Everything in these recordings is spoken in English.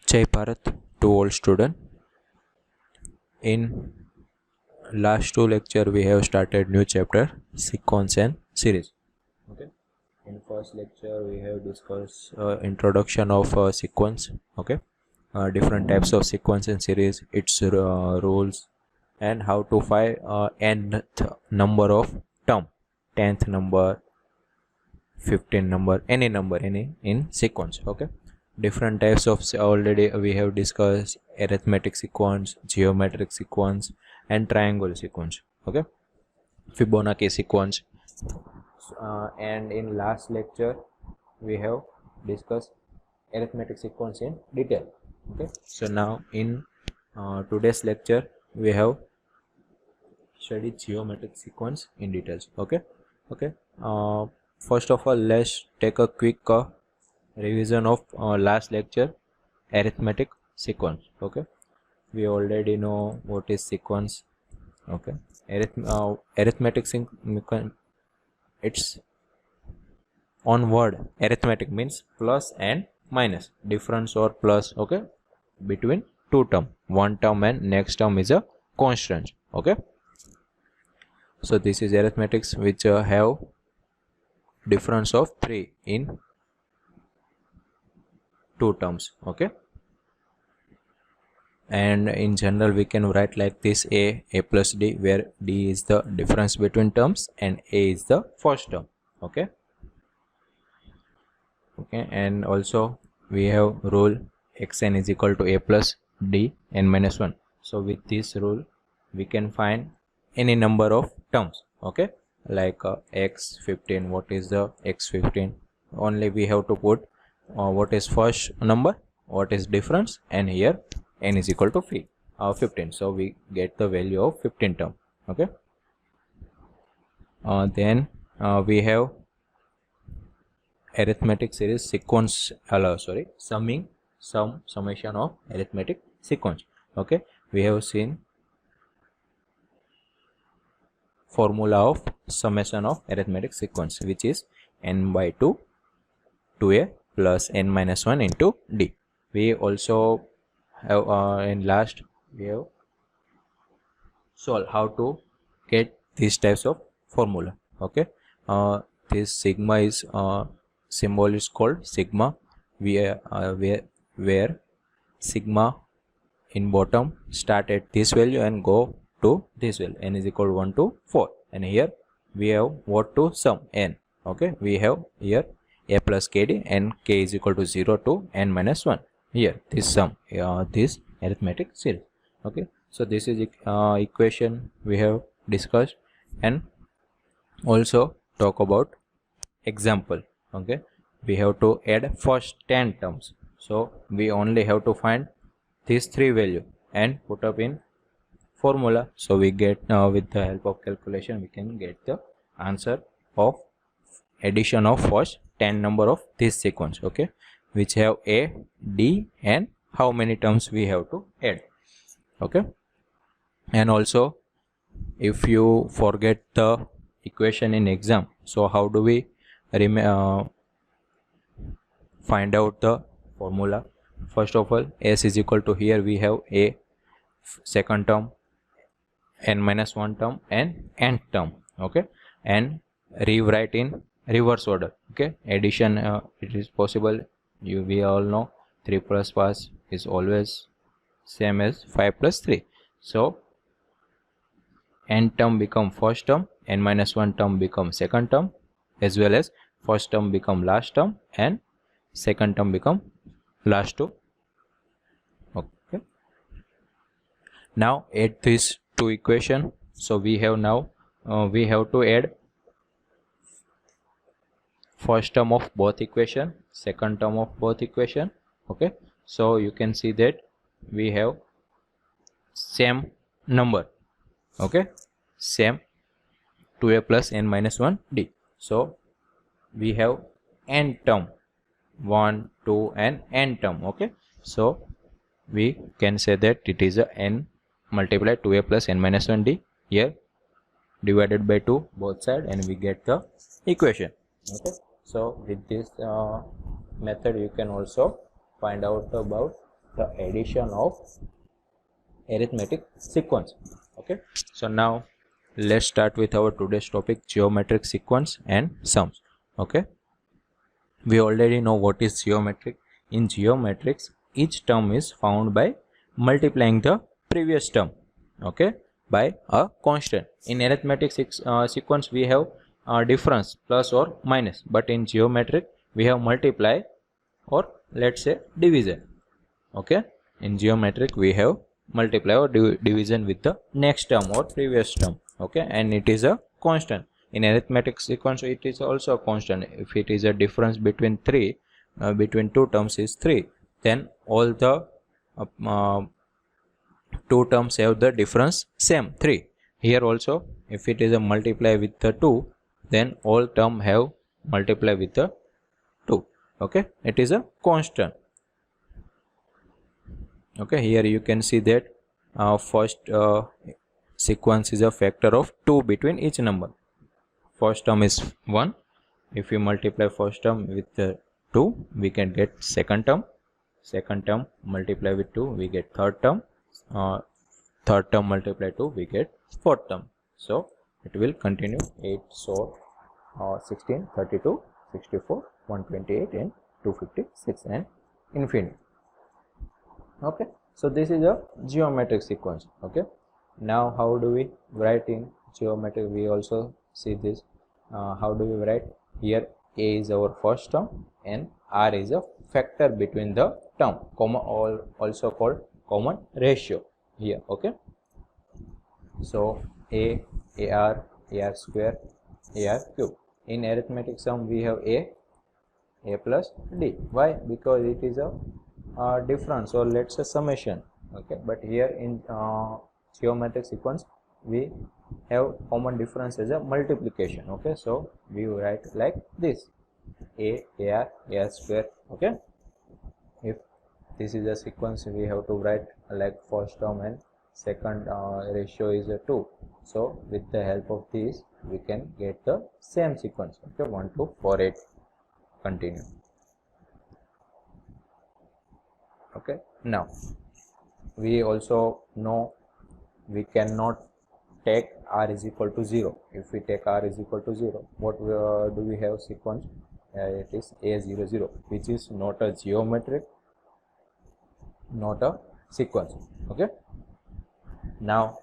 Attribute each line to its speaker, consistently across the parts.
Speaker 1: Jai Bharat to all student. In last two lecture we have started new chapter sequence and series. Okay. In first lecture we have discussed introduction of sequence. Okay. Different types of sequence and series, its rules, and how to find nth number of term, 10th number, 15th number, any number in sequence. Okay. Different types of already we have discussed arithmetic sequence, geometric sequence, and triangle sequence. Okay, Fibonacci sequence, and in last lecture we have discussed arithmetic sequence in detail. Okay, so now in today's lecture we have studied geometric sequence in details. Okay. First of all, let's take a quick revision of last lecture, arithmetic sequence. Okay, we already know what is sequence. Okay, arithmetic sequence, it's on word. Arithmetic means plus and minus, difference or plus. Okay, between two term, one term and next term is a constant. Okay, so this is arithmetics which have difference of 3 in two terms. Okay, and in general we can write like this: a plus d, where d is the difference between terms and a is the first term. Okay, and also we have rule xn is equal to a plus d n minus 1. So with this rule we can find any number of terms. Okay, like x15. What is the x15? Only we have to put what is first number, what is difference, and here n is equal to 15. So we get the value of 15 term. Okay, then we have arithmetic series sequence, summation of arithmetic sequence. Okay, we have seen formula of summation of arithmetic sequence, which is n by 2 2a plus n minus 1 into d. We also have in last we have solved how to get these types of formula. Okay, this sigma is symbol is called sigma, where sigma in bottom start at this value and go to this value, n is equal to 1 to 4, and here we have what to sum n. Okay, we have here a plus kd and k is equal to 0 to n minus 1. Here this sum, this arithmetic series. Okay, so this is equation we have discussed, and also talk about example. Okay, we have to add first 10 terms, so we only have to find these three value and put up in formula. So we get with the help of calculation we can get the answer of addition of first 10 number of this sequence. Okay, which have a, d, and how many terms we have to add. Okay, and also if you forget the equation in exam, so how do we find out the formula? First of all, s is equal to, here we have a second term, n minus 1 term, and nth term. Okay, and rewrite in reverse order. Okay, addition it is possible. We all know 3 plus 5 is always same as 5 plus 3. So n term become first term, n minus 1 term become second term, as well as first term become last term and second term become last two. Okay, now add these two equation. So we have now we have to add first term of both equation, second term of both equation. Okay, so you can see that we have same number. Okay, same 2a plus n minus 1 d. So we have n term, 1, 2, and n term. Okay, so we can say that it is a n multiplied 2a plus n minus 1 d, here divided by 2 both side, and we get the equation. Okay, so with this method you can also find out about the addition of arithmetic sequence. Okay, so now let's start with our today's topic, geometric sequence and sums. Okay, we already know what is geometric. In geometrics, each term is found by multiplying the previous term, okay, by a constant. In arithmetic sequence, we have difference plus or minus, but in geometric we have multiply or let's say division. Okay, in geometric we have multiply or division with the next term or previous term. Okay, and it is a constant. In arithmetic sequence it is also a constant. If it is a difference between between two terms is 3, then all the two terms have the difference same 3. Here also if it is a multiply with the 2, then all term have multiply with the 2. Okay, it is a constant. Okay, here you can see that first sequence is a factor of 2 between each number. First term is 1. If we multiply first term with 2, we can get second term. Second term multiply with 2, we get third term. Third term multiply 2, we get fourth term. So it will continue 8, so 16, 32, 64, 128 and 256 and infinity. Okay, so this is a geometric sequence. Okay, now how do we write in geometric? We also see this. How do we write? Here a is our first term and r is a factor between the term, also called common ratio here. Okay, so a, ar, ar square, ar cube. In arithmetic sum we have a plus d. Why? Because it is a difference, or let's say summation. Okay, but here in geometric sequence we have common difference as a multiplication. Okay, so we write like this: a, ar, ar square. Okay, if this is a sequence, we have to write like first term and second ratio is a 2. So with the help of this we can get the same sequence. Okay, 1, 2, 4, 8. Continue. Okay, now we also know we cannot take r is equal to 0. If we take r is equal to 0, what do we have sequence? It is a0, 0, which is not a geometric, not a sequence. Okay, now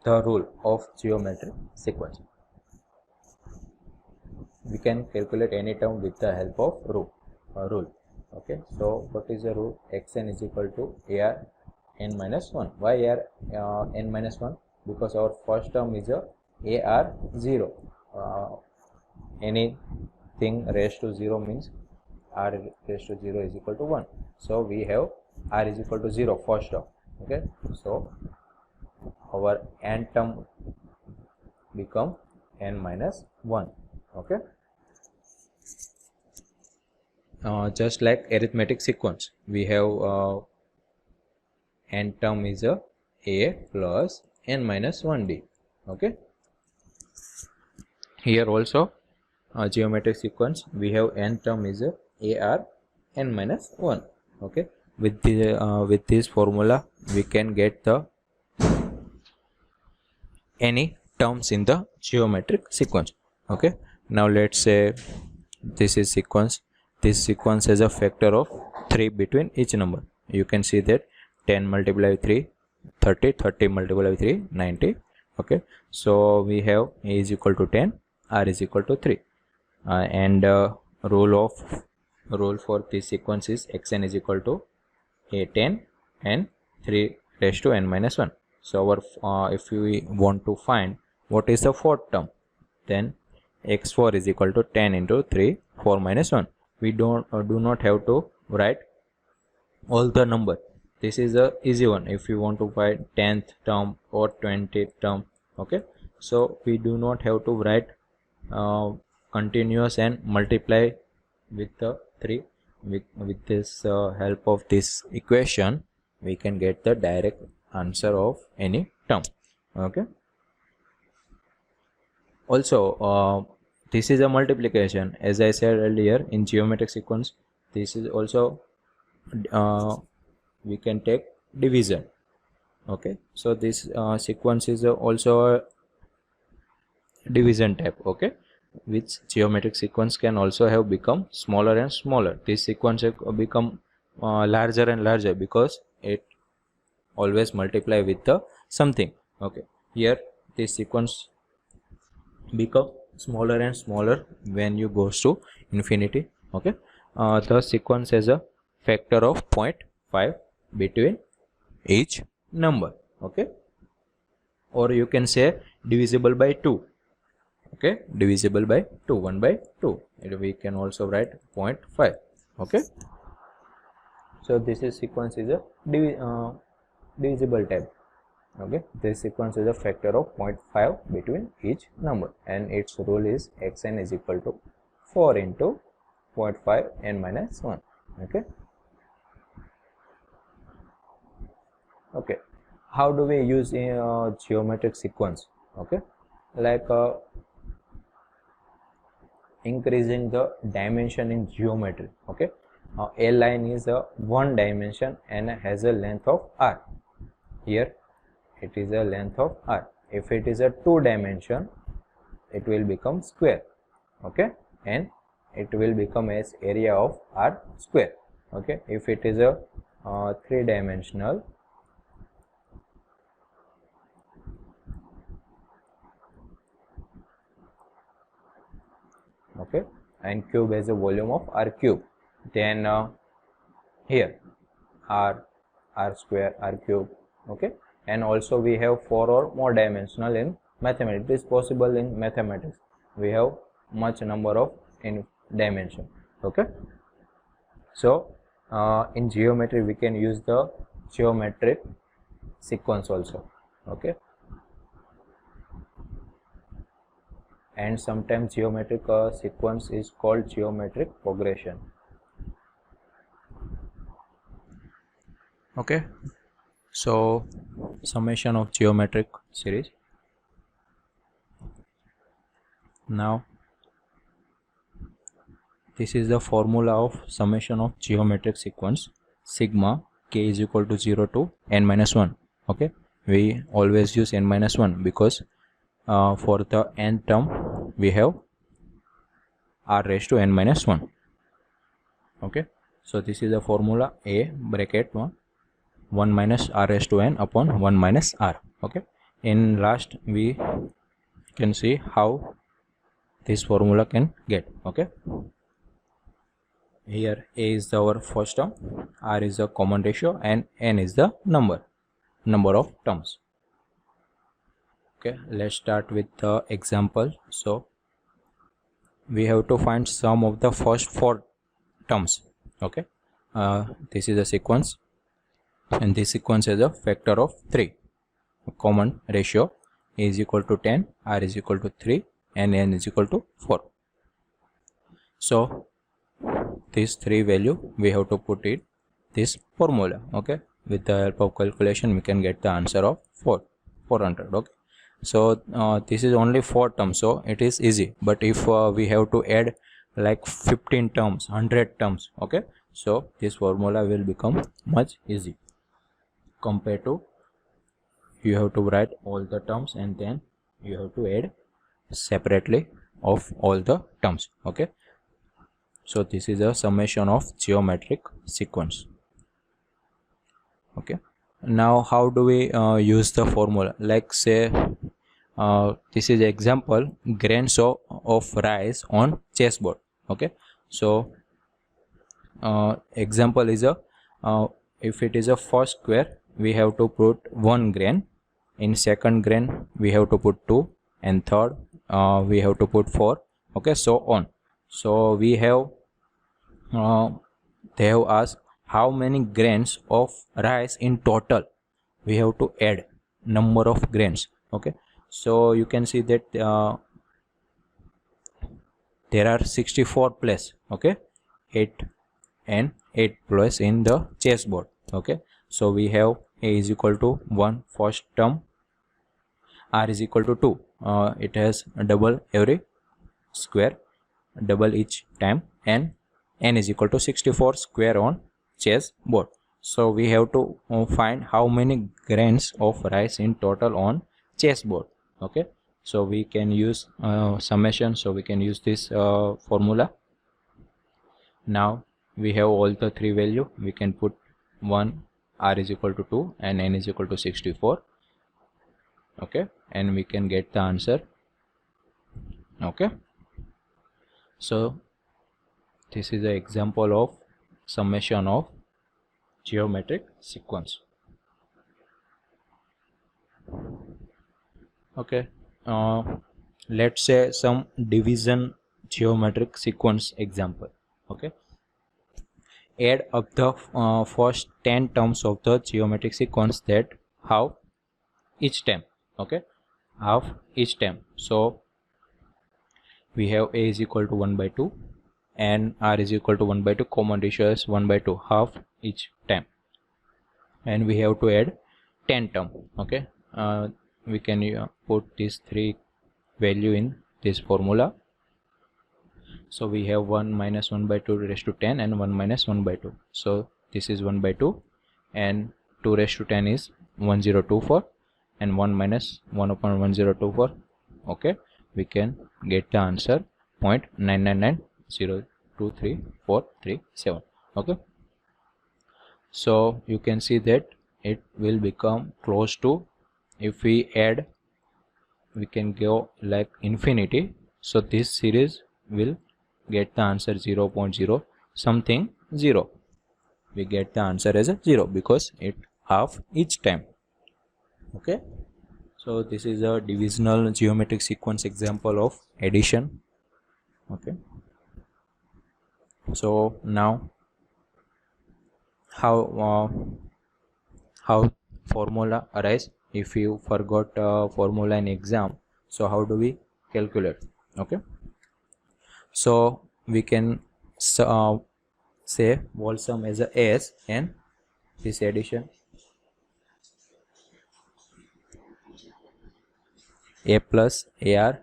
Speaker 1: the rule of geometric sequence. We can calculate any term with the help of rule. Okay, so what is the rule? Xn is equal to ar n minus 1. Why ar n minus 1? Because our first term is a ar 0. Anything raised to 0 means r raised to 0 is equal to 1. So we have r is equal to 0 first term. Okay, so our n term become n minus 1. Okay, just like arithmetic sequence, we have n term is a plus n minus 1d. Okay, here also geometric sequence we have n term is a ar n minus 1. Okay, with this formula we can get the any terms in the geometric sequence. Okay, now let's say this is sequence. This sequence has a factor of 3 between each number. You can see that 10 multiplied by 3 30, 30 multiplied by 3 90. Okay, so we have a is equal to 10, r is equal to 3, and rule for this sequence is xn is equal to a 10 and 3 raised to n minus 1. So our if we want to find what is the fourth term, then x4 is equal to 10 into 3 4 minus 1. We do not have to write all the number. This is a easy one. If you want to find 10th term or 20th term, okay, so we do not have to write continuous and multiply with the 3. With this help of this equation we can get the direct answer of any term. Okay, also this is a multiplication. As I said earlier, in geometric sequence this is also we can take division. Okay, so this sequence is also a division type. Okay, which geometric sequence can also have become smaller and smaller. This sequence have become larger and larger because it always multiply with the something. Okay, here this sequence become smaller and smaller when you goes to infinity. Okay, the sequence has a factor of 0.5 between each number. Okay, or you can say divisible by 2. Okay, divisible by 2, 1 by 2. We can also write 0.5. Okay, so this is sequence is a divisible type. Okay, this sequence is a factor of 0.5 between each number, and its rule is xn is equal to 4 into 0.5 n minus 1. Okay, okay, how do we use a geometric sequence? Okay, like increasing the dimension in geometry. Okay, a line is a one dimension and has a length of r. Here it is a length of r. If it is a two dimension, it will become square. Okay, and it will become as area of r square. Okay, if it is a three dimensional, okay, and cube has a volume of r cube, then here r square, r cube. Okay, and also we have 4 or more dimensional in mathematics. It is possible in mathematics, we have much number of in dimension. Okay, so in geometry we can use the geometric sequence also. Okay, and sometimes geometric sequence is called geometric progression. Okay, so summation of geometric series. Now this is the formula of summation of geometric sequence. Sigma k is equal to 0 to n minus 1. Okay, we always use n minus 1 because for the n term we have r raised to n minus 1. Okay, so this is the formula a bracket 1 minus r raised to n upon 1 minus r. Okay, in last we can see how this formula can get. Okay, here a is our first term, r is the common ratio, and n is the number of terms. Okay, let's start with the example. So we have to find sum of the first 4 terms. Okay, this is a sequence, and this sequence is a factor of 3. Common ratio a is equal to 10, r is equal to 3, and n is equal to 4. So these 3 value we have to put in this formula. Okay, with the help of calculation we can get the answer of 400. Okay, so this is only 4 terms, so it is easy. But if we have to add like 15 terms, 100 terms, okay, so this formula will become much easy compared to you have to write all the terms and then you have to add separately of all the terms. Okay, so this is a summation of geometric sequence. Okay, now how do we use the formula? Like say this is example, grains of rice on chessboard. Okay, so example is a if it is a first square we have to put 1 grain, in second grain we have to put 2, and third we have to put 4. Okay, so on. So we have they have asked how many grains of rice in total we have to add, number of grains. Okay, so you can see that there are 64 places. Okay, 8 and 8 places in the chessboard. Okay, so we have a is equal to 1 first term, r is equal to 2, it has a double every square, double each time, and n is equal to 64 square on chessboard. So we have to find how many grains of rice in total on chessboard. Okay, so we can use summation, so we can use this formula. Now we have all the three value. We can put 1, r is equal to 2 and n is equal to 64. Okay, and we can get the answer. Okay, so this is an example of summation of geometric sequence. Okay, let's say some division geometric sequence example. Okay, add up the first 10 terms of the geometric sequence that have each term. Okay, half each term. So we have a is equal to 1 by 2 and r is equal to 1 by 2. Common ratio is 1 by 2, half each term, and we have to add 10 term. Okay, we can put these three value in this formula. So we have 1 minus 1 by 2 raised to 10 and 1 minus 1 by 2. So this is 1 by 2 and 2 raised to 10 is 1024 and 1 minus 1 upon 1024. Okay, we can get the answer 0.999023437. Okay, so you can see that it will become close to, if we add we can go like infinity. So this series will get the answer 0.0 something 0. We get the answer as a 0 because it half each time. Okay, so this is a divisional geometric sequence example of addition. Okay, so now how formula arise if you forgot formula in exam. So how do we calculate? Okay, so we can say whole sum as a s and this addition a plus ar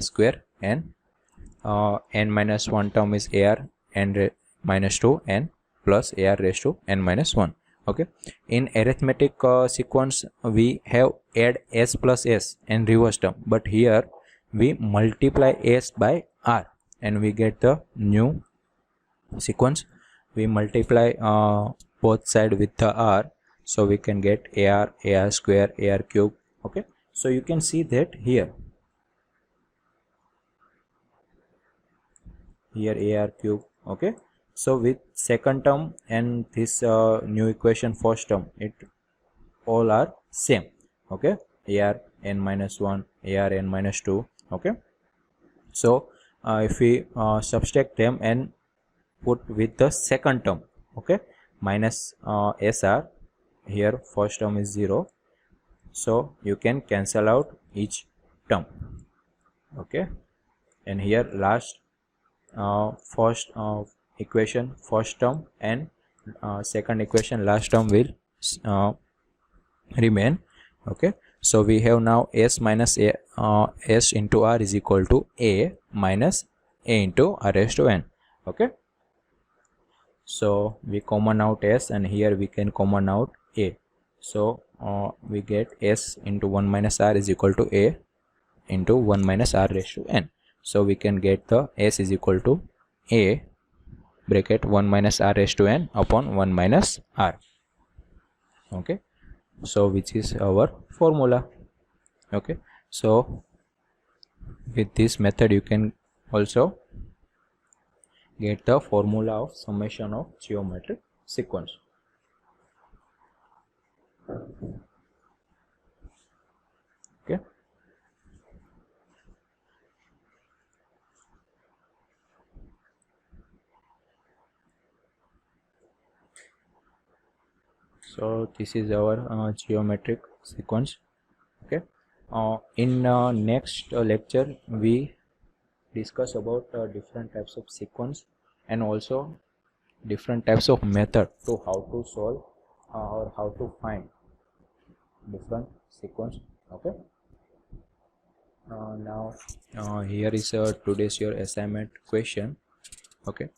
Speaker 1: square and n minus 1 term is ar n minus 2 and plus ar raised to n minus 1. Okay, in arithmetic sequence we have add s plus s and reverse term, but here we multiply s by r and we get the new sequence. We multiply both side with the r, so we can get ar square ar cube. Okay, so you can see that here ar cube. Okay, so with second term and this new equation first term, it all are same. Okay, ar n minus 1 ar n minus 2. Okay, so if we subtract them and put with the second term, okay, minus sr, here first term is 0, so you can cancel out each term. Okay, and here last first equation first term and second equation last term will remain. Okay, so we have now s minus a s into r is equal to a minus a into r raised to n. Okay, so we common out s and here we can common out a. So we get s into 1 minus r is equal to a into 1 minus r raised to n. So we can get the s is equal to a bracket 1 minus r raised to n upon 1 minus r. Okay, so which is our formula. Okay, so with this method you can also get the formula of summation of geometric sequence. Okay, so this is our geometric sequence. Okay, in next lecture we discuss about different types of sequence and also different types of method to how to solve or how to find different sequence. Okay, now here is today's your assignment question. Okay,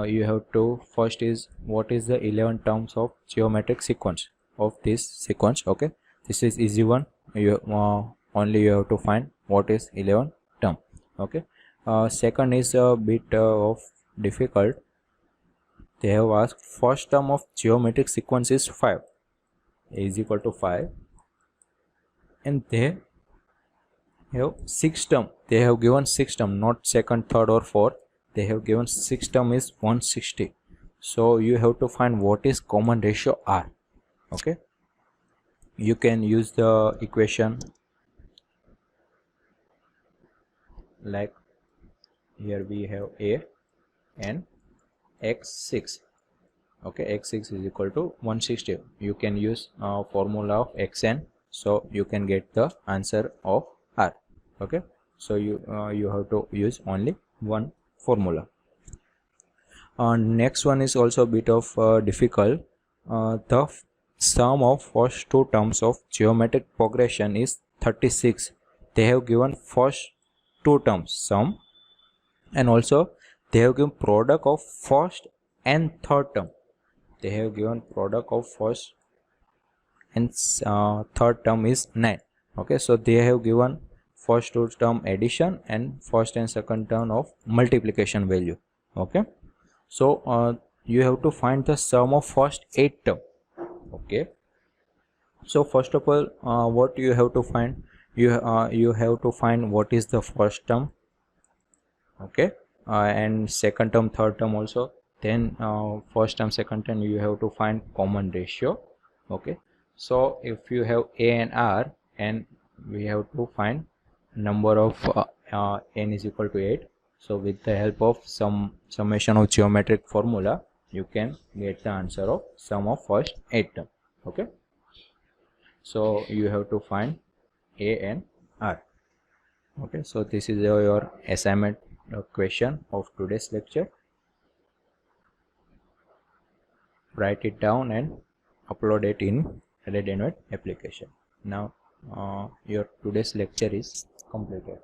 Speaker 1: you have to first is what is the 11 terms of geometric sequence of this sequence. Okay, this is easy one. You only you have to find what is 11 term. Okay, second is a bit of difficult. They have asked first term of geometric sequence is 5 is equal to 5, and they have 6 term. They have given 6 term, not second, third or fourth. They have given 6 term is 160. So you have to find what is common ratio R. Okay, you can use the equation like here we have A and x6. Okay, x6 is equal to 160. You can use formula of xn, so you can get the answer of R. Okay, so you have to use only one formula. Next one is also a bit of difficult. The sum of first two terms of geometric progression is 36. They have given first two terms sum, and also they have given product of first and third term. They have given product of first and third term is 9. Okay, so they have given first two term addition and first and second term of multiplication value. Okay, so you have to find the sum of first 8 term. Okay, so first of all, what you have to find, you have to find what is the first term. Okay, and second term, third term also. Then first term, second term, you have to find common ratio. Okay, so if you have A and R, and we have to find number of n is equal to 8. So with the help of some summation of geometric formula, you can get the answer of sum of first 8 term. Okay, so you have to find A and R. Okay, so this is your assignment question of today's lecture. Write it down and upload it in Red Invert application. Now your today's lecture is completed.